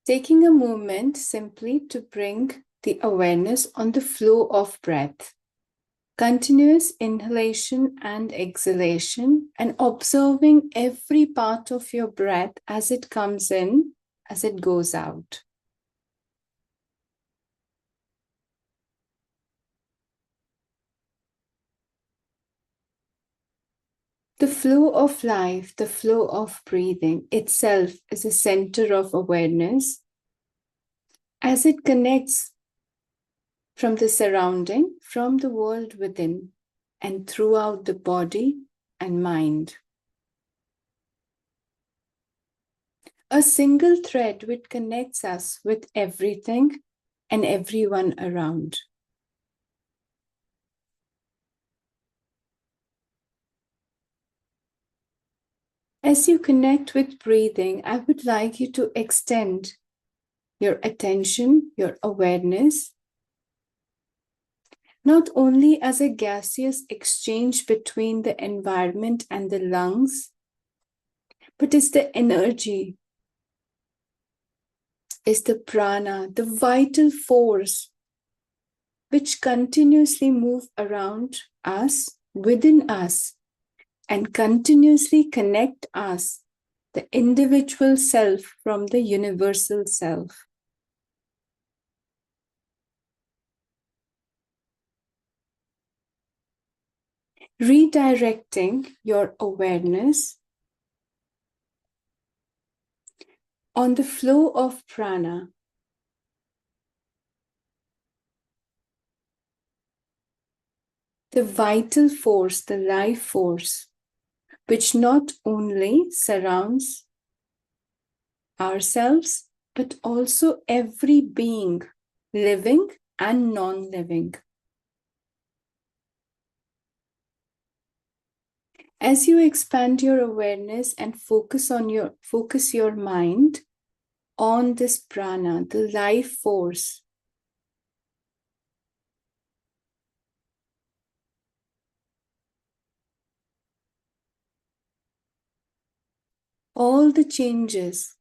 Taking a moment simply to bring the awareness on the flow of breath, continuous inhalation and exhalation, and observing every part of your breath as it comes in, as it goes out. The flow of life, the flow of breathing itself is a center of awareness as it connects from the surrounding, from the world within, and throughout the body and mind. A single thread which connects us with everything and everyone around. As you connect with breathing, I would like you to extend your attention, your awareness, not only as a gaseous exchange between the environment and the lungs, but it's the energy, is the prana, the vital force which continuously move around us, within us, and continuously connect us, the individual self from the universal self. Redirecting your awareness on the flow of prana, the vital force, the life force, which not only surrounds ourselves, but also every being, living and non-living. As you expand your awareness and focus your mind on this prana, the life force, all the changes,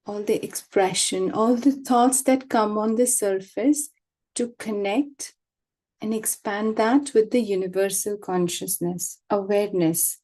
all the expression, all the thoughts that come on the surface, to connect and expand that with the universal consciousness, awareness.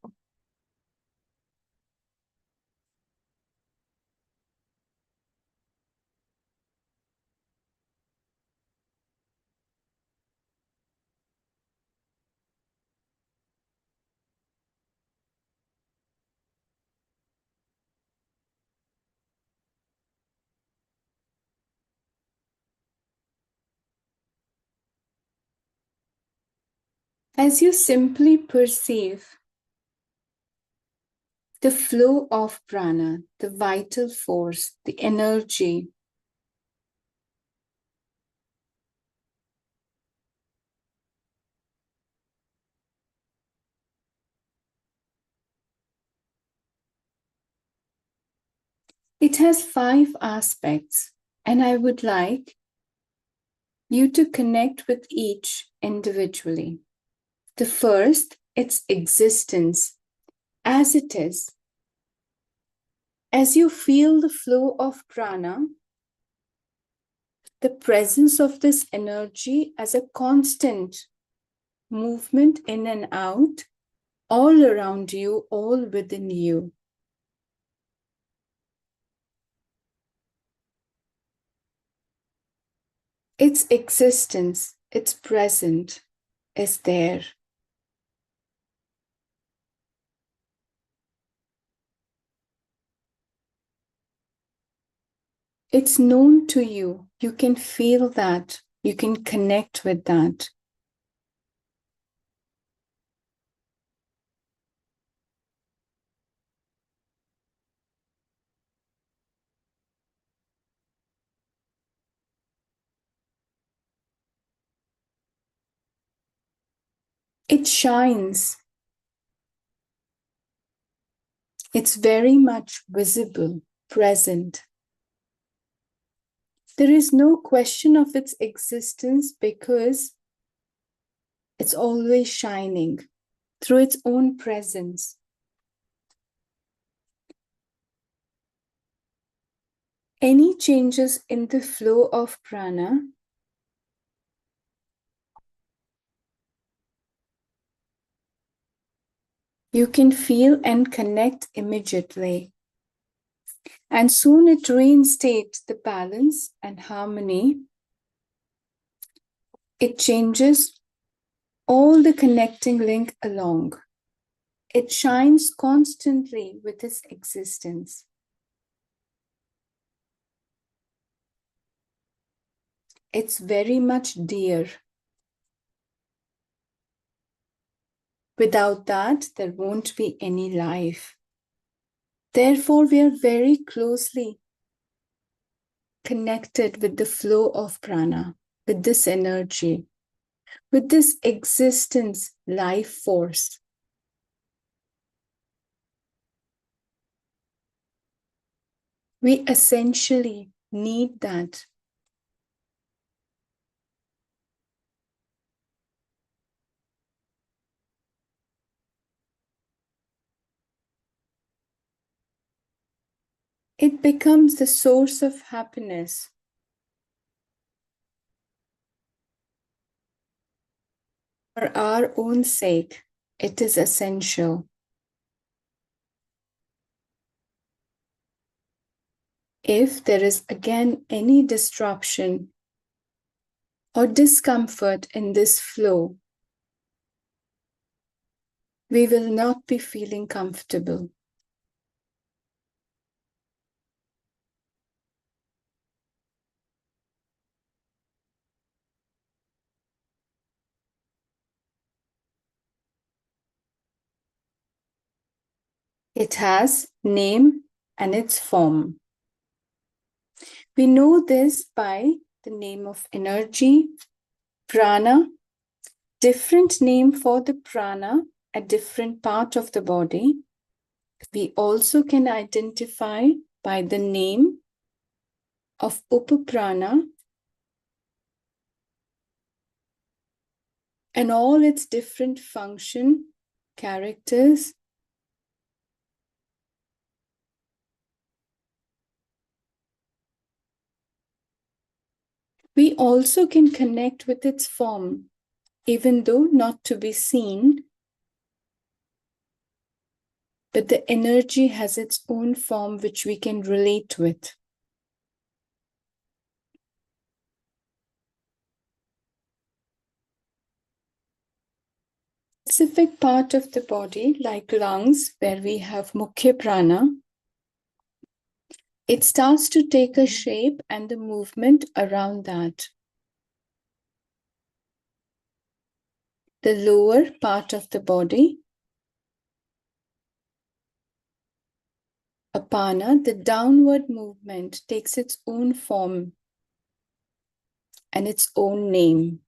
As you simply perceive the flow of prana, the vital force, the energy, it has 5 aspects, and I would like you to connect with each individually. The first, its existence as it is. As you feel the flow of prana, the presence of this energy as a constant movement in and out, all around you, all within you. Its existence, its present, is there. It's known to you. You can feel that. You can connect with that. It shines. It's very much visible, present. There is no question of its existence because it's always shining through its own presence. Any changes in the flow of prana you can feel and connect immediately. And soon it reinstates the balance and harmony. It changes all the connecting link along. It shines constantly with its existence. It's very much dear. Without that, there won't be any life. Therefore, we are very closely connected with the flow of prana, with this energy, with this existence, life force. We essentially need that. It becomes the source of happiness. For our own sake, it is essential. If there is again any disruption or discomfort in this flow, we will not be feeling comfortable. It has name and its form. We know this by the name of energy, prana, different name for the prana at different part of the body. We also can identify by the name of upaprana and all its different function, characters. We also can connect with its form, even though not to be seen, but the energy has its own form which we can relate with. Specific part of the body, like lungs, where we have Mukhya prana, it starts to take a shape and the movement around that. The lower part of the body, apana, the downward movement takes its own form and its own name.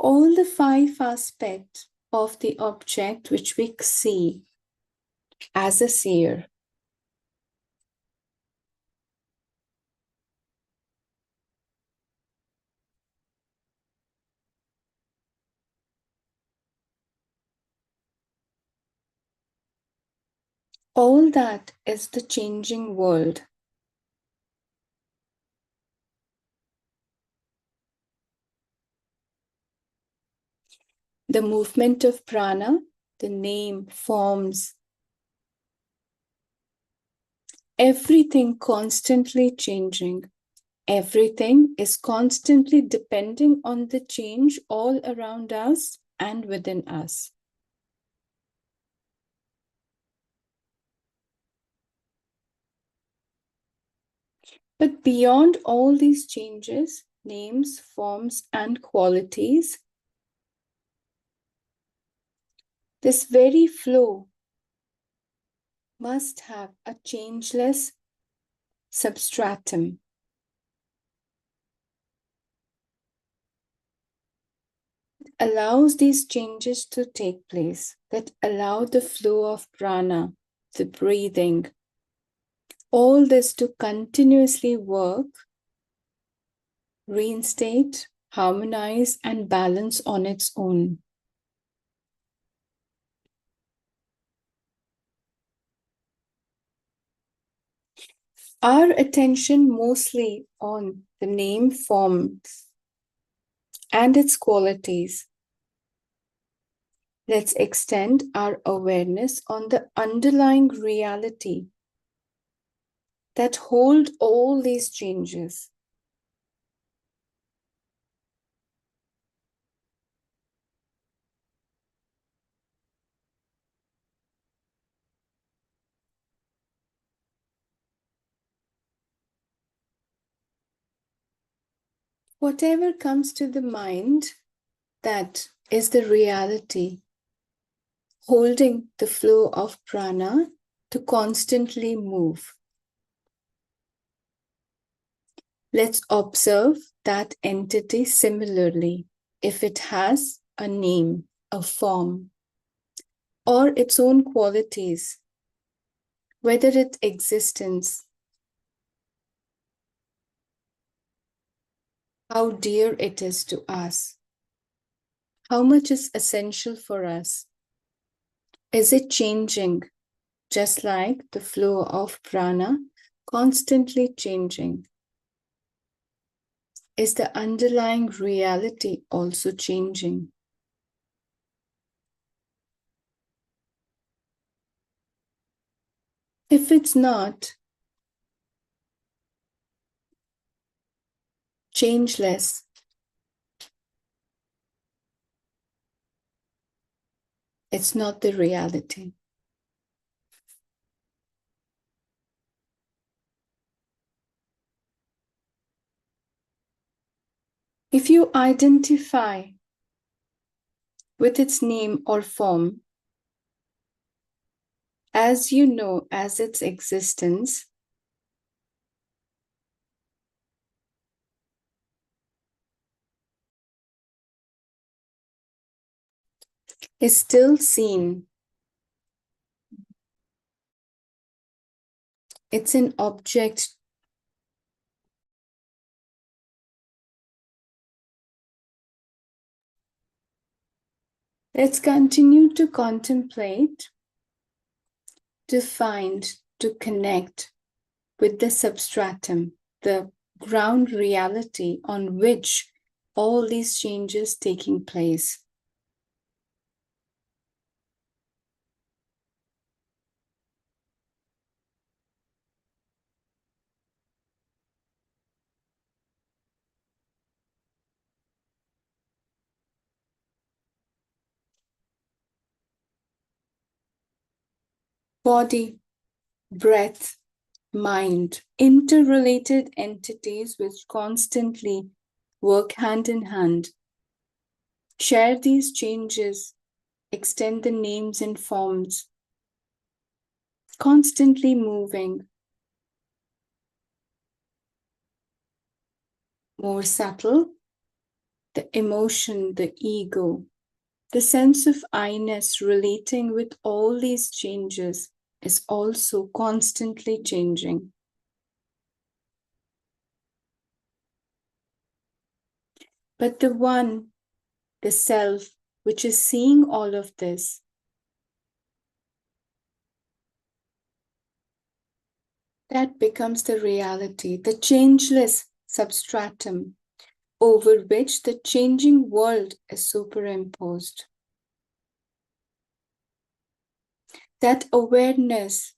All the 5 aspects of the object which we see as a seer. All that is the changing world. The movement of prana, the name, forms, everything constantly changing. Everything is constantly depending on the change all around us and within us. But beyond all these changes, names, forms, and qualities, this very flow must have a changeless substratum. It allows these changes to take place, that allow the flow of prana the breathing. All this to continuously work, reinstate, harmonize, and balance on its own. Our attention mostly on the name form and its qualities. Let's extend our awareness on the underlying reality that hold all these changes. Whatever comes to the mind, that is the reality, holding the flow of prana to constantly move. Let's observe that entity similarly, if it has a name, a form, or its own qualities, whether its existence, how dear it is to us, how much is essential for us. Is it changing, just like the flow of prana, constantly changing? Is the underlying reality also changing? If it's not, changeless, it's not the reality. If you identify with its name or form, as you know as its existence, is still seen. It's an object. Let's continue to contemplate, to find, to connect with the substratum, the ground reality on which all these changes taking place. Body, breath, mind, interrelated entities which constantly work hand in hand. Share these changes, extend the names and forms, constantly moving, more subtle, the emotion, the ego, the sense of I-ness relating with all these changes is also constantly changing. But the one, the self, which is seeing all of this, that becomes the reality, the changeless substratum over which the changing world is superimposed. That awareness,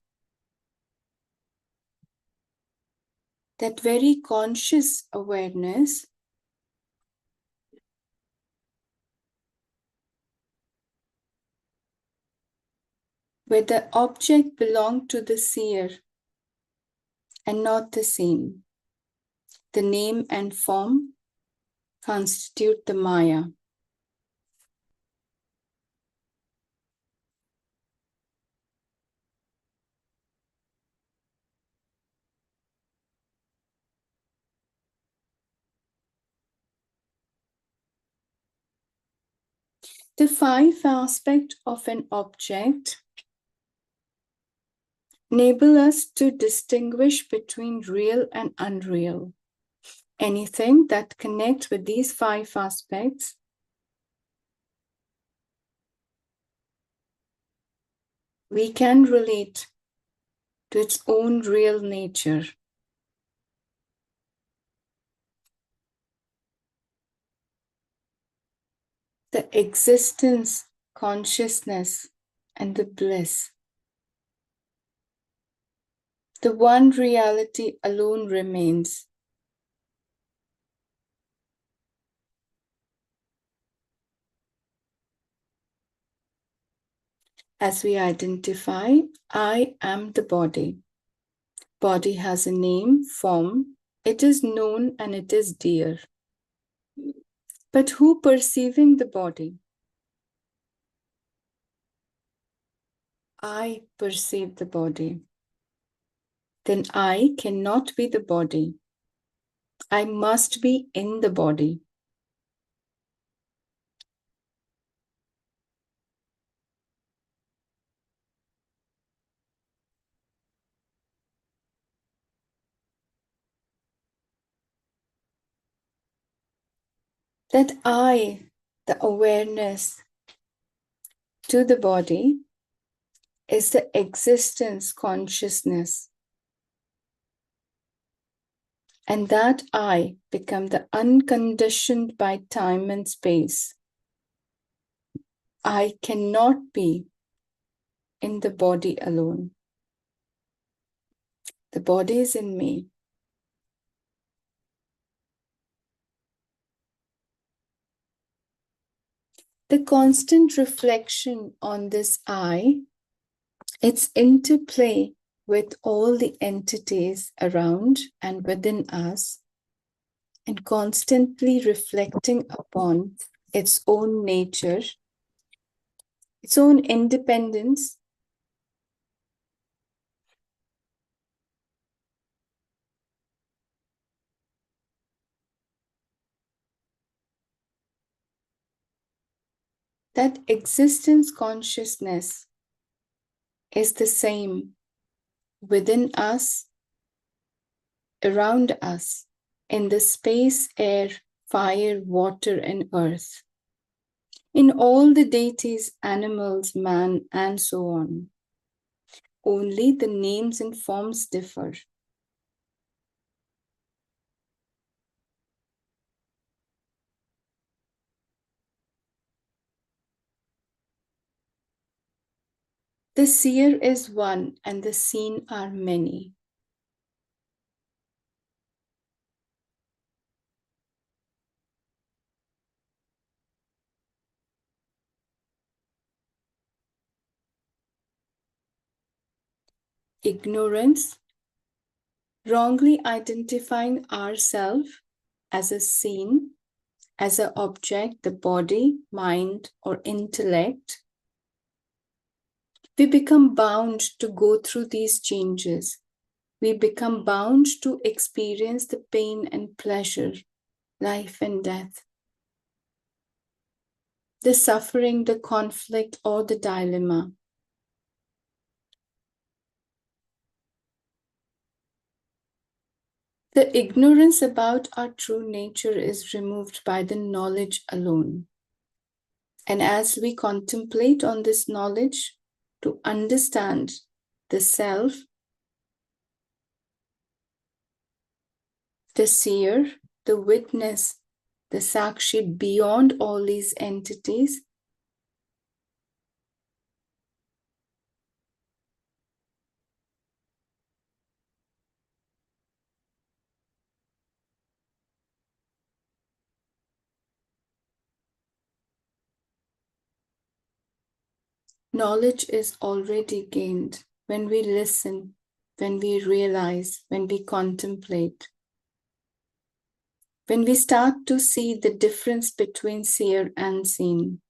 that very conscious awareness, where the object belonged to the seer and not the seen. The name and form constitute the Maya. The five aspects of an object enable us to distinguish between real and unreal. Anything that connects with these 5 aspects we can relate to its own real nature. The existence, consciousness, and the bliss. The one reality alone remains. As we identify, I am the body. Body has a name, form. It is known and it is dear. But who perceiving the body? I perceive the body. Then I cannot be the body. I must be in the body. That I, the awareness to the body, is the existence consciousness. And that I become the unconditioned by time and space. I cannot be in the body alone. The body is in me. The constant reflection on this I, its interplay with all the entities around and within us, and constantly reflecting upon its own nature, its own independence, that existence consciousness is the same within us, around us, in the space, air, fire, water, and earth, in all the deities, animals, man, and so on. Only the names and forms differ. The seer is one and the seen are many. Ignorance, wrongly identifying ourselves as a seen, as an object, the body, mind, or intellect, we become bound to go through these changes. We become bound to experience the pain and pleasure, life and death, the suffering, the conflict, or the dilemma. The ignorance about our true nature is removed by the knowledge alone. And as we contemplate on this knowledge, to understand the self, the seer, the witness, the sakshi beyond all these entities, knowledge is already gained when we listen, when we realize, when we contemplate. When we start to see the difference between seer and seen.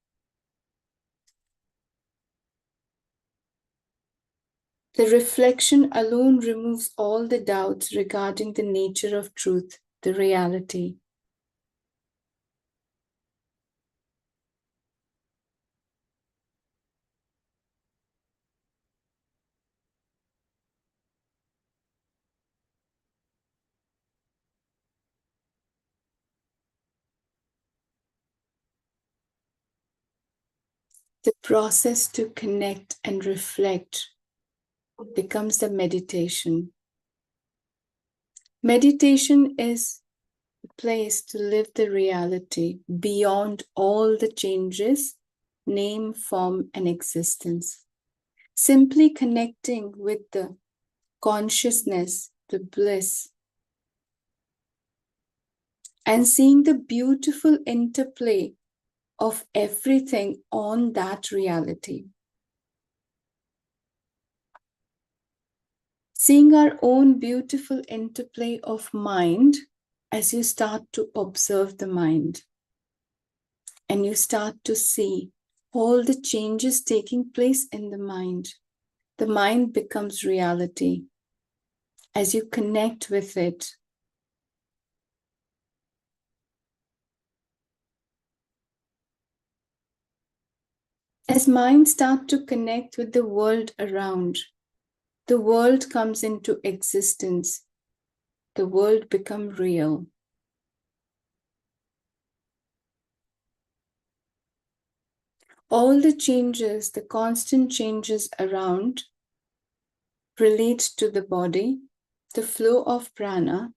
The reflection alone removes all the doubts regarding the nature of truth, the reality. The process to connect and reflect becomes the meditation. Meditation is a place to live the reality beyond all the changes, name, form, and existence. Simply connecting with the consciousness, the bliss, and seeing the beautiful interplay of everything on that reality. Seeing our own beautiful interplay of mind as you start to observe the mind and you start to see all the changes taking place in the mind. The mind becomes reality as you connect with it. As mind starts to connect with the world around, the world comes into existence. The world becomes real. All the changes, the constant changes around relate to the body, the flow of prana,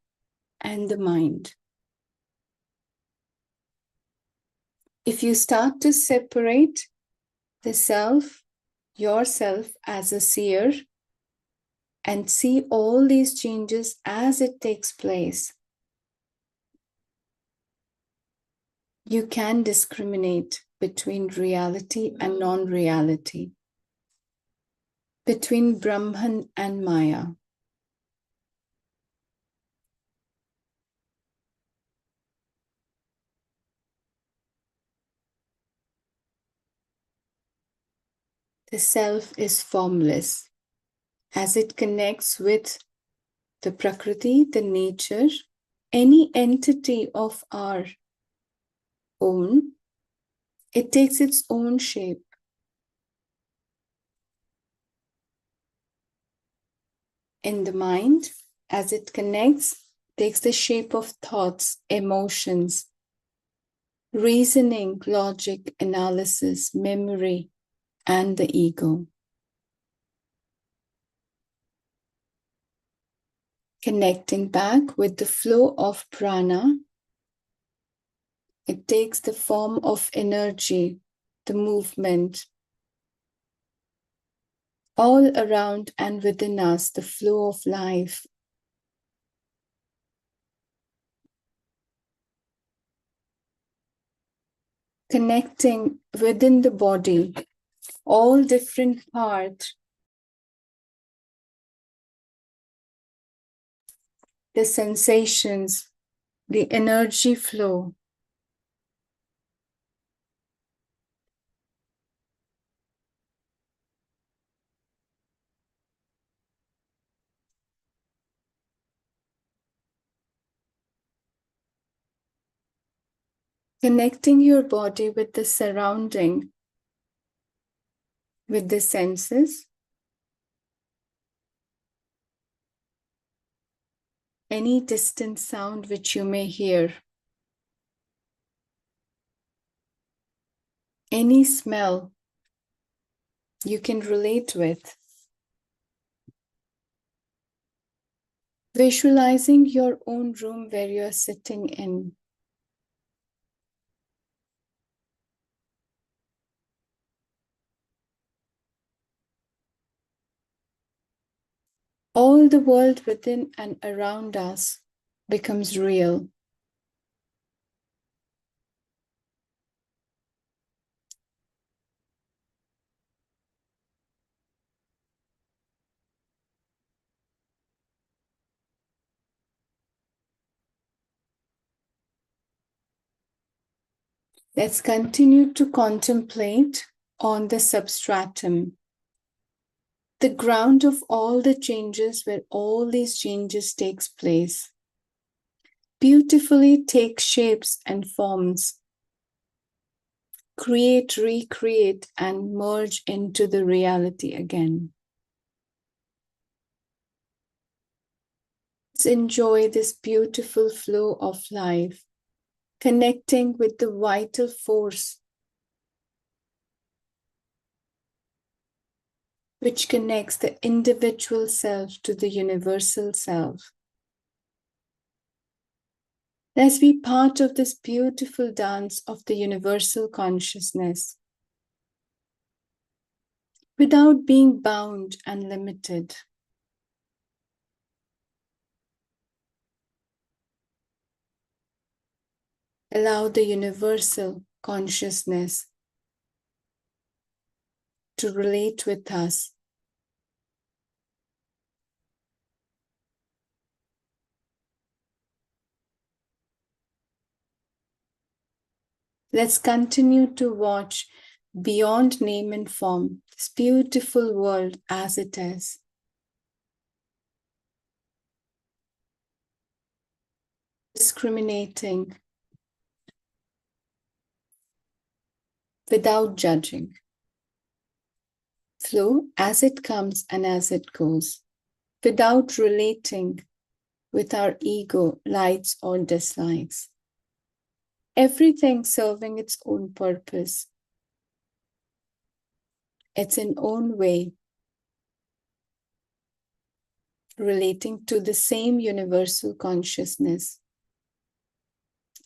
and the mind. If you start to separate the self, yourself as a seer, and see all these changes as it takes place, you can discriminate between reality and non-reality, between Brahman and Maya. The self is formless as it connects with the Prakriti, the nature, any entity of our own. It takes its own shape. In the mind, as it connects, takes the shape of thoughts, emotions, reasoning, logic, analysis, memory, and the ego. Connecting back with the flow of prana, it takes the form of energy, the movement, all around and within us, the flow of life. Connecting within the body, all different parts, the sensations, the energy flow. Connecting your body with the surrounding, with the senses, any distant sound which you may hear, any smell you can relate with. Visualizing your own room where you're sitting in. All the world within and around us becomes real. Let's continue to contemplate on the substratum, the ground of all the changes where all these changes takes place. Beautifully take shapes and forms. Create, recreate, and merge into the reality again. Let's enjoy this beautiful flow of life, connecting with the vital force which connects the individual self to the universal self. Let's be part of this beautiful dance of the universal consciousness without being bound and limited. Allow the universal consciousness to relate with us. Let's continue to watch beyond name and form, this beautiful world as it is. Discriminating without judging. Flow as it comes and as it goes, without relating with our ego, likes or dislikes. Everything serving its own purpose, its own way, relating to the same universal consciousness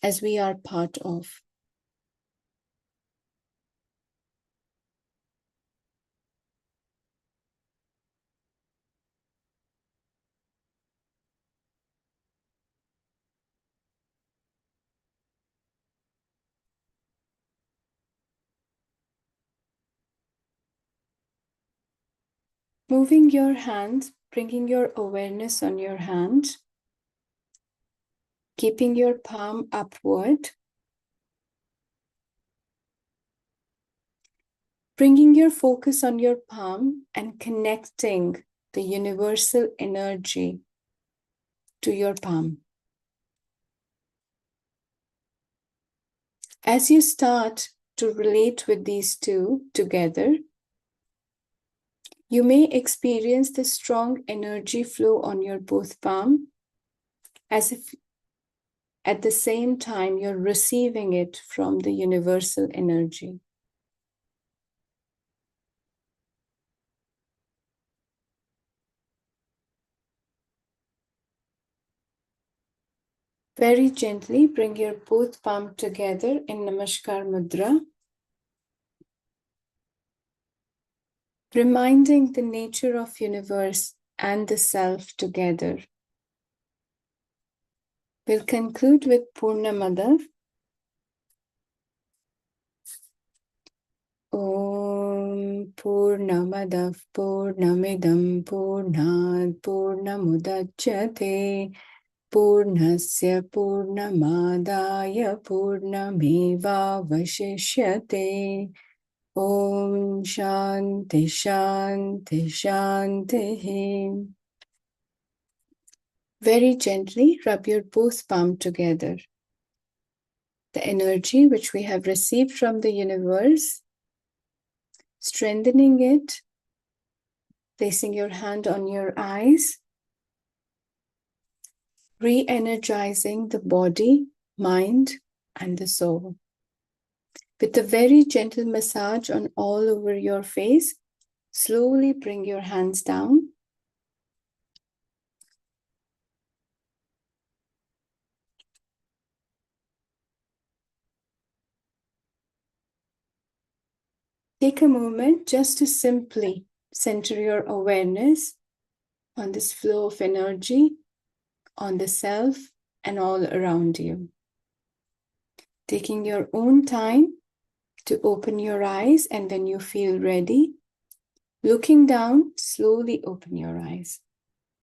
as we are part of. Moving your hand, bringing your awareness on your hand, keeping your palm upward, bringing your focus on your palm and connecting the universal energy to your palm. As you start to relate with these two together, you may experience the strong energy flow on your both palm, as if at the same time you're receiving it from the universal energy. Very gently bring your both palm together in Namaskar Mudra, reminding the nature of universe and the self together. We'll conclude with Purnamadav. Om Purnamadav Purnamidam Purnad Purnamudachyate Purnasya Purnamadaya Purnameva Vashishyate. Om Shanti Shanti Shanti. Very gently rub your both palms together. The energy which we have received from the universe, strengthening it, placing your hand on your eyes, re-energizing the body, mind, and the soul. With a very gentle massage on all over your face, slowly bring your hands down. Take a moment just to simply center your awareness on this flow of energy, on the self, and all around you. Taking your own time to open your eyes, and when you feel ready, looking down, slowly open your eyes.